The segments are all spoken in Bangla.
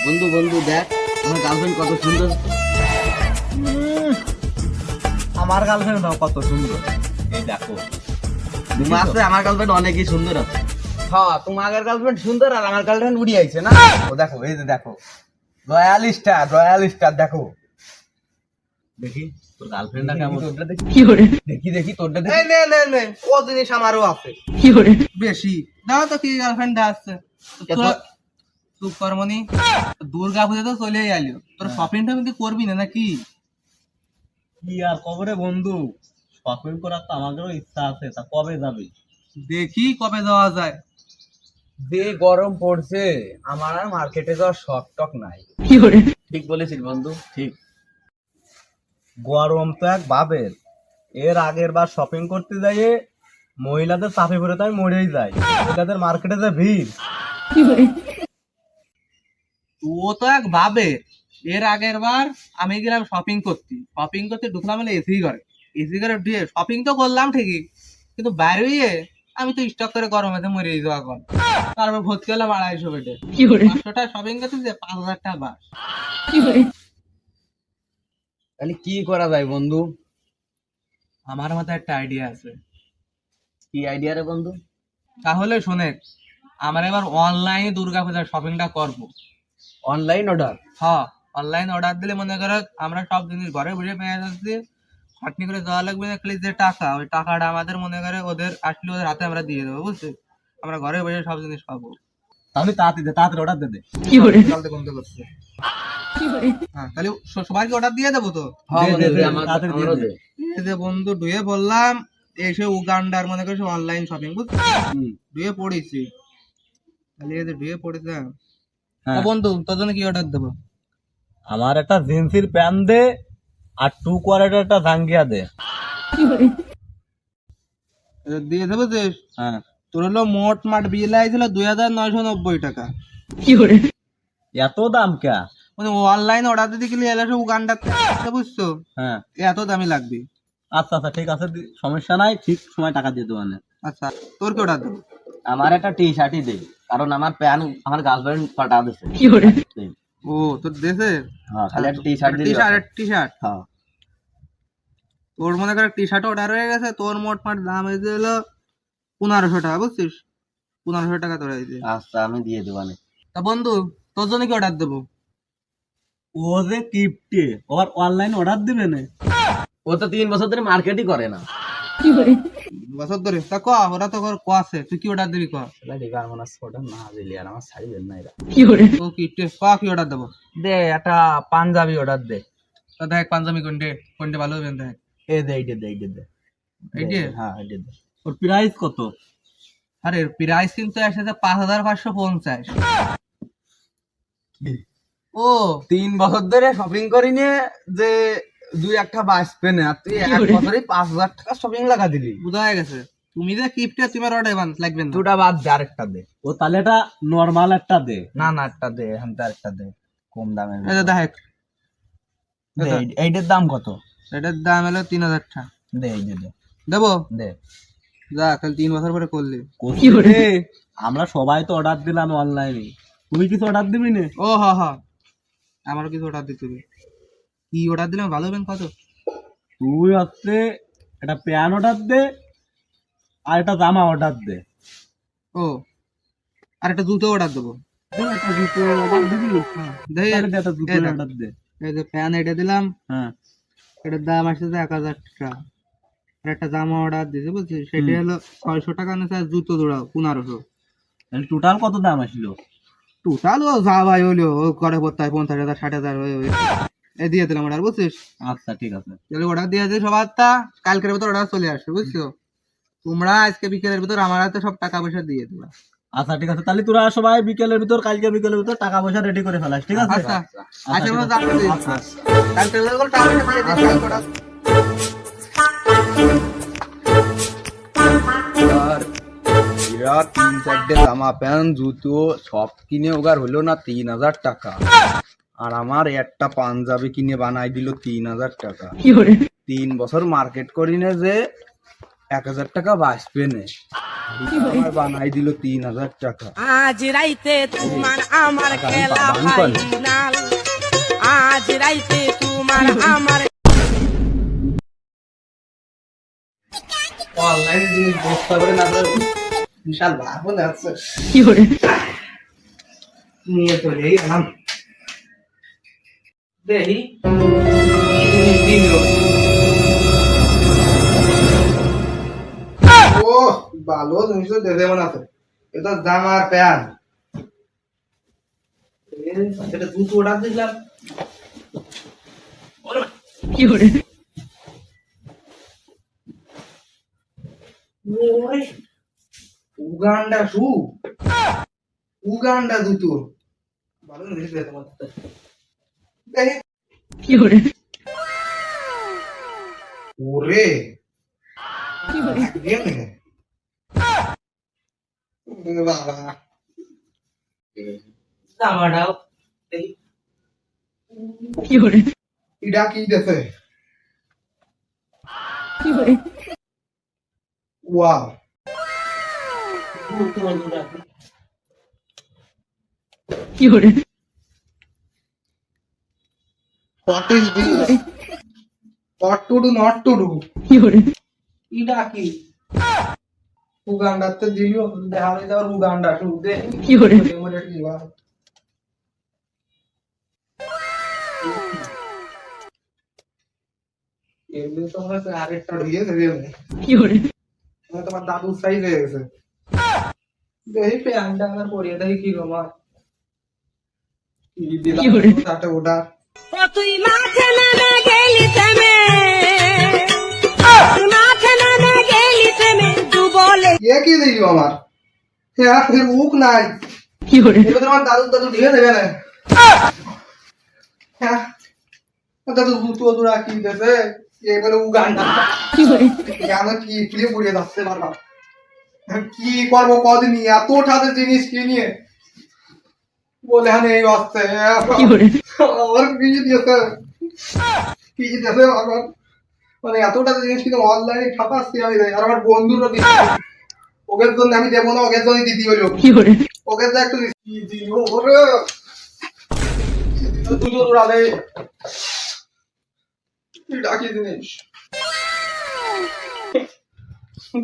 বন্ধু বন্ধু দেখ আমার গার্লফ্রেন্ড কত সুন্দর। আমার গার্লফ্রেন্ড কত সুন্দর, এই দেখো। তোমার আছে আমার গার্লফ্রেন্ড অনেকই সুন্দর আছে। হ্যাঁ, তোমার গার্লফ্রেন্ড সুন্দর আর আমার গার্লফ্রেন্ড উড়ি আইছে না। ও দেখো, এই যে দেখো, রয়্যাল স্টার দেখো। দেখি তোর গার্লফ্রেন্ডটা কেমন। তোরটা দেখি, কি করে দেখি তোরটা দেখি। এই নে ও জিনিস আমারও আছে কি করে বেশি। দাও তো কি গার্লফ্রেন্ড আছে চুপ কর মনি। দুর্গা পুজো তো চলেই আইলো, তোর শপিং টপিং কি করবি না নাকি? কি আর কবরে বন্ধু, শপিং করার তো আমাদেরও ইচ্ছা আছে, তা কবে যাবে? দেখি কবে যাওয়া যায়। যে গরম পড়ছে, আমার আর মার্কেটে যাওয়ার শখ টক নাই। কি করে ঠিক বলেছিস বন্ধু, ঠিক। গরম তো এক বাবের। এর আগের বার শপিং করতে যাইয়ে মহিলাদের চাপে পড়ে তো আমি মরেই যাই। মহিলাদের মার্কেটে যে ভিড়। কি করে ও তো এক ভাবে। এর আগের বার আমি গেলাম শপিং করতে ঢুকলাম হলে এসি করে ঢুকে শপিং তো করলাম ঠিকই, কিন্তু বাইরে গিয়ে আমি তো স্টক করে গরমে মরে যাওয়া কর। তারপর ভর্তি হলাম 250 বেডে। কি করে 500 টাকা শপিং করতে যে 5000 টাকা বাস। কি করে তাহলে কি করা যায় বন্ধু? আমার মাথায় একটা আইডিয়া আছে। কি আইডিয়া রে বন্ধু? তাহলে শোনে, আমরা এবার অনলাইনে দুর্গাপূজার শপিংটা করব। Online order? হ্যাঁ, অনলাইন অর্ডার দিলে মনে করো আমরা সব জিনিস ঘরে বসে পেয়ে যাচ্ছি। খাটনি করে যাওয়া লাগবে না, খালি যে টাকা, ওই টাকাটা আমাদের মনে করে ওদের আসলে ওদের হাতে আমরা দিয়ে দেবো, বুঝছিস? আমরা ঘরে বসে সব জিনিস পাবো। তাহলে তাড়াতাড়ি অর্ডার দে। কি করে কালকে বন্ধ করছে। কি করে হ্যাঁ, তাহলে সবাইকে অর্ডার দিয়ে দেবো তো। হ্যাঁ বন্ধু, দে, আমার তাড়াতাড়ি দিয়ে আমারও দে। দে। এই যে বন্ধু ডুয়ে বললাম, এসে উগান্ডার মনে করে অনলাইন শপিং, বুঝছিস? ডুয়ে পড়েছি, তাহলে এই যে ডুয়ে পড়েছে। হ্যাঁ। বন্ধু তোর জন্য কি অর্ডার দেবো? আমার একটা জিন্সের প্যান্ট দে, আর 2 কোয়ার্টার একটা জাঙ্গিয়া দে। কি করে এটা দিয়ে দেবো যে হ্যাঁ। তোর হলো মোট মাঠ বিল আইছিল 2990 টাকা। কি করে এত দাম কে? মানে অনলাইন অর্ডার দিতে গেলে এলে সব উগান্ডার থেকে আসছে, বুঝছো? হ্যাঁ, এত দামি লাগবে। আচ্ছা ঠিক আছে, সমস্যা নাই, ঠিক সময় টাকা দিয়ে দেবো। আচ্ছা, তোর কি অর্ডার দেবো? আমার একটা টি শার্টই দে, কারণ আমার প্যান্ট আমার গার্লফ্রেন্ড পাঠা দিছে। কি করে ও তোর দেশে হ্যাঁ, খালি একটা টি শার্ট টি দিলে শার্ট টি শার্ট হ্যাঁ। তোর মনে করে টি শার্ট অর্ডার হয়ে গেছে, তোর মোট মাঠ দাম হয়েছে হলো 1500 টাকা, বুঝছিস? 1500 টাকা তোর হয়েছে। আচ্ছা, আমি দিয়ে দেবো অনেক। তা বন্ধু তোর জন্য কি অর্ডার দেবো? ও যে কিপটে, আবার অনলাইন অর্ডার দিবে না। ও তো 3 বছর ধরে মার্কেটই করে না। কি করে বছর ধরে তা ক ওরা তো ক আছে, তুই কি অর্ডার দিবি ক? না দিলি আর আমার শাড়ি দেন না এরা। কি করে তো কি অর্ডার দেবো? দে একটা পাঞ্জাবি অর্ডার দে। তা দেখ পাঞ্জাবি কোনটে ভালো হবে দেখ। এই দে দে। এইটে? হ্যাঁ, এইটা দে। ওর প্রাইস কত? আরে প্রাইস কিন্তু একসাথে 5550। ও 3 বছর ধরে শপিং করি নিয়ে যে 2-1টা বাঁচবে না, আর তুই 1 বছরে 5000 টাকা শপিং লাগা দিলি। বোঝা হয়ে গেছে, তুমি যে কিপটে তোমার অর্ডার লাগবে না। দুটা বাদ দে, আরেকটা দে। ও তাহলে এটা নরমাল একটা দে। না একটা দে, এখানটা আরেকটা দে, কম দামের। এই যে দেখ, এইটার দাম কত? এটার দাম হলো 3000 টাকা। দে, এই দে দেবো? দে। যা, খালি 3 বছর পরে করলি। কি করে? আমরা সবাই তো অর্ডার দিলাম অনলাইনে, তুই কিছু অর্ডার দিবি না? ও হ আমারও কিছু অর্ডার দিতে হবে। কি অর্ডার দিলাম ভালো হবেন কত? তুই হচ্ছে একটা প্যান্ট অর্ডার দে, আর একটা জামা অর্ডার দে। ও, আর একটা জুতো অর্ডার দেবো। একটা জুতো অর্ডার দিবি? দেখি, তাহলে দে একটা জুতো এই দেখ, অর্ডার দে। এই যে প্যান এটা দিলাম, হ্যাঁ। এটার দাম আসছে 1000 টাকা। আর একটা জামা অর্ডার দিয়েছে, বুঝছিস? সেটা হলো 600 টাকা নিচ্ছে, আর জুতো জোড়া 1500। টোটাল কত দাম আসলো? টোটাল ও যা ভাই হলো ও করে পড়তে হয় 50,000 60,000 এই দিয়ে দিলাম অর্ডার, বুঝছিস? আচ্ছা ঠিক আছে। তাহলে অর্ডার দিয়ে আছে সবার, তা কালকের ভিতর অর্ডার চলে আসবে, বুঝছো? তোমরা আজকে বিকেলের ভিতর আমার হাতে সব টাকা পয়সা দিয়ে দেবা। আচ্ছা ঠিক আছে, তাহলে তোরা সবাই বিকেলের ভিতর, কালকে বিকেলের ভিতর টাকা পয়সা রেডি করে ফেলাস, ঠিক আছে? আচ্ছা আচ্ছা, আচ্ছা, ঠিক আমরা আছে। যাচ্ছি। আচ্ছা। কালকের ভিতর টাকা পয়সা দিয়ে দিচ্ছি, কালকে order। আর এরা 3-4টে জামা প্যান্ট জুতো সব কিনে ওগার হলো না 3000 টাকা, আর আমার একটা পাঞ্জাবি কিনে বানাই দিল 3000 টাকা। কি করে 3 বছর মার্কেট করি না যে 1000 টাকা বাঁচবে না। আমার বানাই দিল 3,000 টাকা। আজ রাইতে তোমার আমার খেলা ফাইনাল, আজ রাইতে তোমার আমার অনলাইন জিনিস বস্তা করে না তো বিশাল লাভ হলে আছে, 有人， নিয়ে চলে এলাম। দেখি জিনিস দিল। ও ভালো জিনিস তো দেবে মনে আছে, এটা জামার প্যান্ট, এটা জুতো অর্ডার দিলাম। 有人， ওরে উগান্ডা শু, উগান্ডা জুতো, ভালো জিনিস দেবে মনে আছে। দেখি 有人， ওরে 有人， বাবা জামাটাও দেখি 有人， এটা কি দেখে, 有人， ওয়াও有人， what is this, what to do not to do, 有人， এটা কি উগান্ডাতে দিও দেখা যায় আবার উগান্ডা শু দে 有人， মনে কি বা এমনি তো মনে হচ্ছে আরেকটা দিয়ে দেবে, 有人， তোমার দাদু সাইজ হয়ে গেছে। দেখি প্যান্টটা আমার পরিয়ে দেখি কি রকম কি দিলাম কি করে? তাতে ওটা ও তুই মাঠে নেমে গেলি থেমে, মাঠে নেমে গেলি থেমে তু বলে এ কি দিল আমার, হ্যাঁ ফের মুখ নাই, 有人， এবার তোমার দাদু দিয়ে দেবে না, হ্যাঁ দাদু জুতো দুরা কি দেবে, এবারে উগান্ডা 有人， কেন কি ফিরে পড়িয়ে যাচ্ছে বারবার, কি করবো কদিন এত ঠাতে জিনিস কিনিয়ে বলে হ্যাঁ এই আসছে 有人， আমার কি দিয়েছে, কি দিয়েছে আমার, মানে এতটা জিনিস কিন্তু অনলাইনে ছাপাচ্ছি আমি, আর আমার বন্ধুরও দিচ্ছি, ওকে জন্য আমি দেবো না, ওকে জন্য দিদি হইলো, 有人， ওকে তো একটু কি দিল ওরে দুজন উড়ালে, এটা কি জিনিস,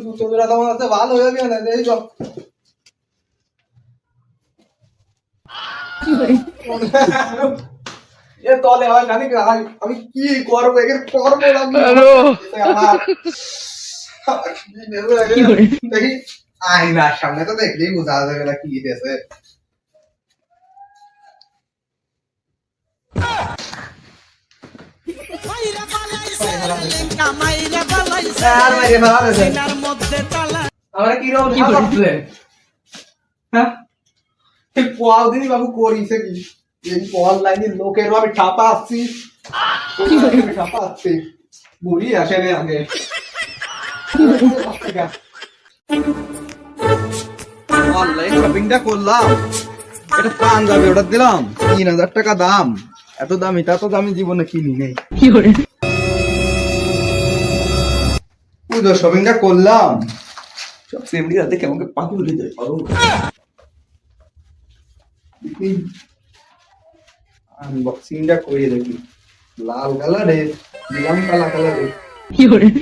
দুটো জোড়া তোমার কাছে ভালো হয়ে গেছে না, এই সব 有人， এ তলে হয় জানি কি হয়, আমি কি করবো এর করবো না কি আমার, কি করে? দেখি আয়নার সামনে তো দেখলেই বোঝা যাবে না কি দিয়েছে, কামাইরা বালাইছে আর মেরে ফেলা দিয়েছে। তার মধ্যে তালা আমরা কিরকম কি করে? ভাবছে, হ্যাঁ এই কদিনই বাবু করিছে কি, এই অনলাইনে লোকের ভাবে ছাপা আসছি, ছাপা আসছি বুড়ি আসেনি আগে, অনলাইন শপিংটা করলাম, এটা পাঞ্জাবি অর্ডার দিলাম 3,000 টাকা দাম, এত দাম, এটা তো দামি জীবনে কিনি নেই। 有人， পুজো শপিংটা করলাম, সব সেমডি রাতে কেমন পাখি উঠে যায়, আনবক্সিংটা করে দেখি, লাল কালারের দিলাম কালা কালারের, 有人，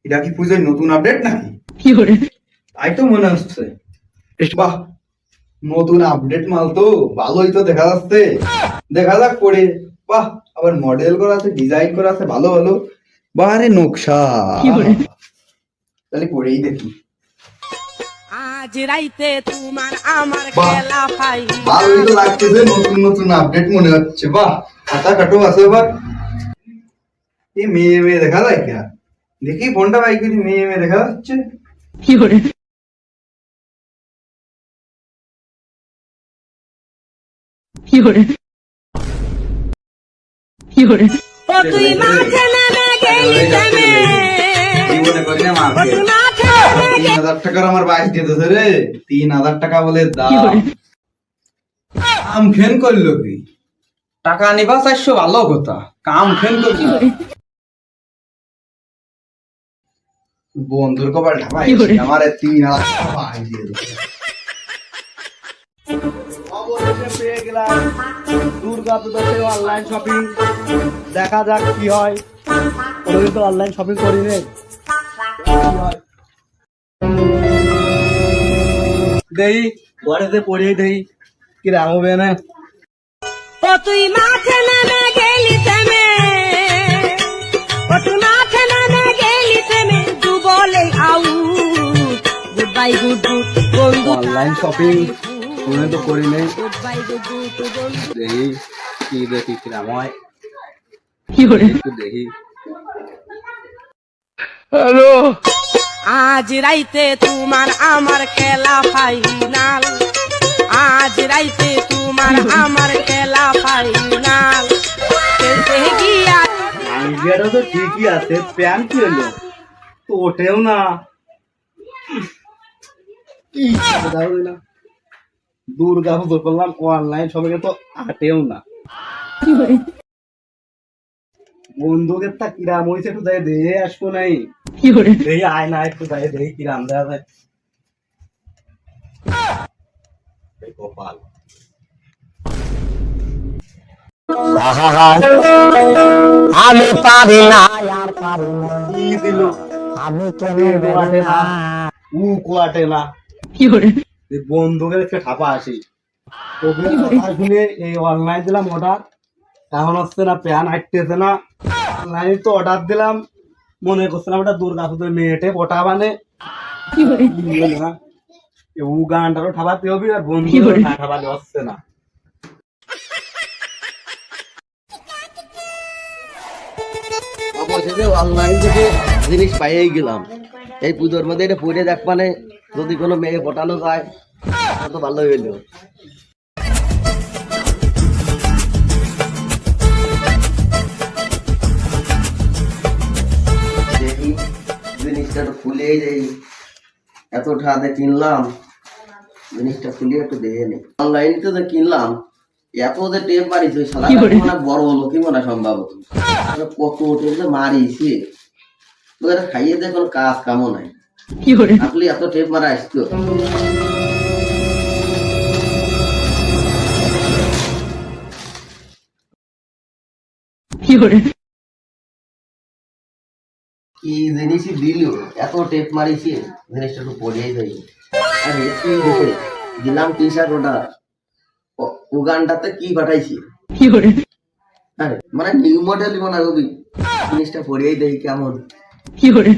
এটা কি পুজোর নতুন আপডেট নাকি? 有人， তাই তো মনে হচ্ছে, বাহ নতুন আপডেট মাল তো ভালোই তো দেখা যাচ্ছে, দেখা যাক পরে, বাহ আবার মডেল করা আছে, ডিজাইন করা আছে, ভালো ভালো, বারে নকশা, কি বলে? তাহলে পরেই দেখি, আজ রাইতে তোমার আমার বাহ। খেলা ফাইনাল, ভালোই তো লাগতেছে, নতুন নতুন আপডেট মনে হচ্ছে, বাহ খাতা কাটো আছে, এবার এই মেয়ে মেয়ে দেখা যায় কিনা, দেখি ফোনটা বাই করি, মেয়ে মেয়ে দেখা যাচ্ছে, 有人， 有人，有人， ও তুই মাঠে নেমে গেলি থেমে, কি মনে করি না ও মাকে, তুই মাঠে নেমে 3,000 টাকার আমার বাইক দিতেছে রে, 3,000 টাকা বলে কি দাম, করে? কাম খেন করলো কি, টাকা নিবা 400 ভালো কথা, কাম খেন কি করলো, করে? বন্ধুর কপাল ঢাপাই কি করে? আমার 3,000 টাকা পাই দিয়ে দিল। অবশেষে পেয়ে গেলাম দুর্গা পুজোতে অনলাইন শপিং। দেখা যাক কি হয়। কোনোদিন তো অনলাইন শপিং করি নেই। দেই ঘরেতে পড়িয়ে দেই কি রাম হবে না। ও তুই মাঠে নেমে গেলি থেমে, ও তুই মাঠে নেমে গেলি থেমে, তু বলে আউ গুড বাই গুড গুড বন্ধু, অনলাইন শপিং কোনোদিন তো করি নেই। গুড বাই গুড গুড বন্ধু। দেখি কি দেখি কি রাম হয়, Fiore, একটু দেখি। আজ রাইতে তোমার আমার খেলা ফাইনাল, আজ রাইতে তোমার আমার খেলা ফাইনাল, খেলতে গিয়া আইডিয়াটা তো ঠিকই আছে, প্যান কি হলো তো ওঠেও না। কি দারুণ না, দুর্গা পুজো করলাম অনলাইন শপিং তো আটেও না। Fiore, বন্ধুকে তা কিরাম হয়েছে একটু যাই দেখে আসবো নাই। Fiore, দেখি আয় না একটু যাই দেখি কিরাম দেওয়া যায়। এই কপাল আমি পারি না আর পারি না কি দিল, আমি কেন কোয়াটে না কোয়াটে না। Fiore, এই বন্ধুকে একটু ঠাপা আসি, ওকে কথা শুনে এই অনলাইন দিলাম অর্ডার, এখন হচ্ছে না প্যান হাঁটতেছে না। অনলাইনে তো অর্ডার দিলাম, মনে করছিলাম ওটা দুর্গা পুজোর মেয়েটে ওটা মানে Fiore, না ও গানটারও ঠাপাতে হবে আর বন্ধু কি বলে? ঠাপাতে হচ্ছে না। অবশেষে অনলাইন থেকে জিনিস পাইয়েই গেলাম। এই পুজোর মধ্যে এটা পরে দেখ, মানে যদি কোনো মেয়ে পটানো যায় তো ভালো হইলো। দেখি জিনিসটা একটু খুলেই দেই, এত টাকা কিনলাম, জিনিসটা খুলে একটু দেখে নি। অনলাইন তো কিনলাম, এত যে টেপ মারিছে সাদা কি করে? মানে বড় লোকই মনে হয় সম্ভবত। কত টেপ যে মারিছে, তো এটা খাইয়ে দিয়ে কোনো কাজ কামও নাই। Fiore, আপনি এত টেপ মারা আসতো, Fiore, কি জিনিসই দিল, এত টেপ মারিছে, জিনিসটা একটু পড়িয়ে যাই। আর কি দেখে দিলাম টি শার্ট, ওটা উগানটাতে কি পাঠাইছি, Fiore, আরে মানে নিউ মডেল মনে হয় ওই জিনিসটা পড়িয়েই দেখি কেমন। Fiore,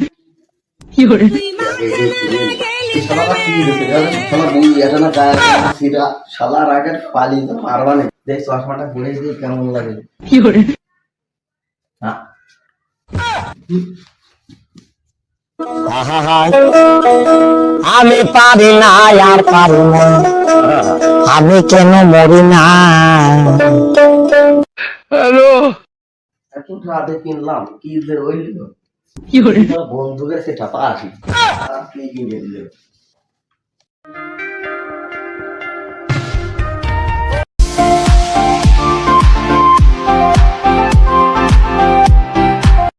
Fiore, তুই মাঠে নেমে গেলি শালা কি দিছে জানো, শালা বই এটা না গায়ে সিরা শালার আগে পালি তো মারবা না। দেখ চশমাটা পরে দিয়ে কেমন লাগে। Fiore, হ্যাঁ আমি পারি না আর পারি না আমি কেন মরি না এত রাতে কিনলাম, কি যে রইল, Fiore, বন্ধুকে সে ঠাপা আসি আর কি কিনে দিল।